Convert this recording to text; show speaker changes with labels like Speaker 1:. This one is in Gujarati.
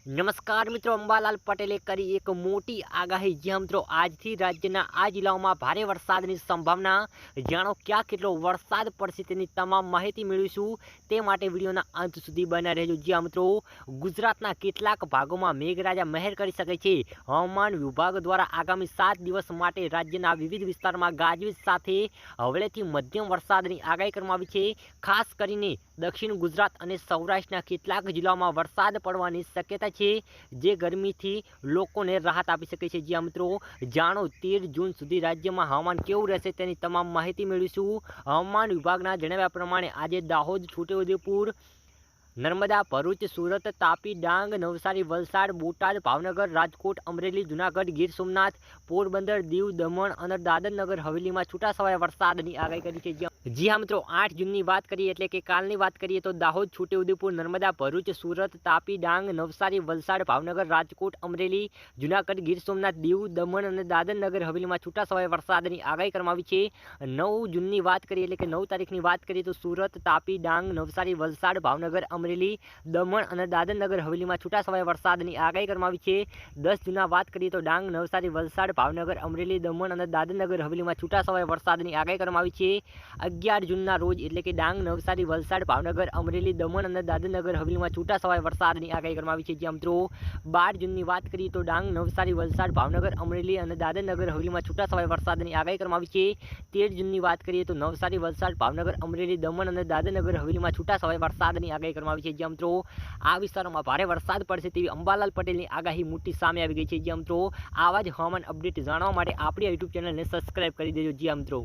Speaker 1: નમસ્કાર મિત્રો, અંબાલાલ પટેલે કરી એક મોટી આગાહી। જ્યાં મિત્રો આજથી રાજ્યના આ જિલ્લાઓમાં ભારે વરસાદની સંભાવના। જાણો ક્યાં કેટલો વરસાદ પડશે તેની તમામ માહિતી મેળવીશું, તે માટે વિડીયોના અંત સુધી બન્યા રહેજો। જ્યાં મિત્રો ગુજરાતના કેટલાક ભાગોમાં મેઘરાજા મહેર કરી શકે છે। હવામાન વિભાગ દ્વારા આગામી 7 દિવસ માટે રાજ્યના વિવિધ વિસ્તારોમાં ગાજવીજ સાથે હળવેથી મધ્યમ વરસાદની આગાહી કરવામાં આવી છે। ખાસ કરીને દક્ષિણ ગુજરાત અને સૌરાષ્ટ્રના કેટલાક જિલ્લાઓમાં વરસાદ પડવાની શક્યતા છે, જે ગરમીથી લોકોને રાહત આપી શકે છે। જ્યાં મિત્રો જાણો 13 જૂન સુધી રાજ્યમાં હવામાન કેવું રહેશે તેની તમામ માહિતી મેળવીશું। હવામાન વિભાગના જણાવ્યા પ્રમાણે આજે દાહોદ, છોટાઉદેપુર, નર્મદા, ભરૂચ, સુરત, તાપી, ડાંગ, નવસારી, વલસાડ, બોટાદ, ભાવનગર, રાજકોટ, અમરેલી, જૂનાગઢ, ગીર સોમનાથ, પોરબંદર, દીવ, દમણ અને દાદર નગર હવેલીમાં છૂટાછવાયા વરસાદની આગાહી કરી છે। જી હા મિત્રો, 8 જૂનની વાત કરીએ એટલે કે કાલની વાત કરીએ તો દાહોદ, છોટાઉદેપુર, નર્મદા, ભરૂચ, સુરત, તાપી, ડાંગ, નવસારી, વલસાડ, ભાવનગર, રાજકોટ, અમરેલી, જૂનાગઢ, ગીર સોમનાથ, દીવ, દમણ અને દાદર નગર હવેલીમાં છૂટાછવાયા વરસાદની આગાહી કરવામાં આવી છે। 9 જૂનની વાત કરીએ એટલે કે 9 તારીખની વાત કરીએ તો સુરત, તાપી, ડાંગ, નવસારી, વલસાડ, ભાવનગર, અમરેલી, દમણ અને દાદર નગર હવેલીમાં છૂટાછવાયા વરસાદની આગાહી કરવામાં આવી છે। 10 જૂનના વાત કરીએ તો ડાંગ, નવસારી, વલસાડ, ભાવનગર, અમરેલી, દમણ અને દાદર નગર હવેલીમાં છૂટાછવાયા વરસાદની આગાહી કરવામાં આવી છે। 11 જૂનના રોજ એટલે કે ડાંગ, નવસારી, વલસાડ, ભાવનગર, અમરેલી, દમણ અને દાદર નગર હવેલીમાં છૂટાછવાયા વરસાદની આગાહી કરવામાં આવી છે। જ્યાં મિત્રો 12 જૂનની વાત કરીએ તો ડાંગ, નવસારી, વલસાડ, ભાવનગર, અમરેલી અને દાદર નગર હવેલીમાં છૂટાછવાયા વરસાદની આગાહી કરવામાં આવી છે। 13 જૂનની વાત કરીએ તો નવસારી, વલસાડ, ભાવનગર, અમરેલી, દમણ અને દાદર નગર હવેલીમાં છૂટાછવાયા વરસાદની આગાહી કરવામાં આવી છે। જ્યાં મિત્રો આ વિસ્તારોમાં ભારે વરસાદ પડશે તેવી અંબાલાલ પટેલની આગાહી મોટી સામે આવી ગઈ છે। જ્યાં મિત્રો આવા જ હવામાન અપડેટ જાણવા માટે આપણી યુટ્યુબ ચેનલને સબસ્ક્રાઇબ કરી દેજો। જ્યાં મિત્રો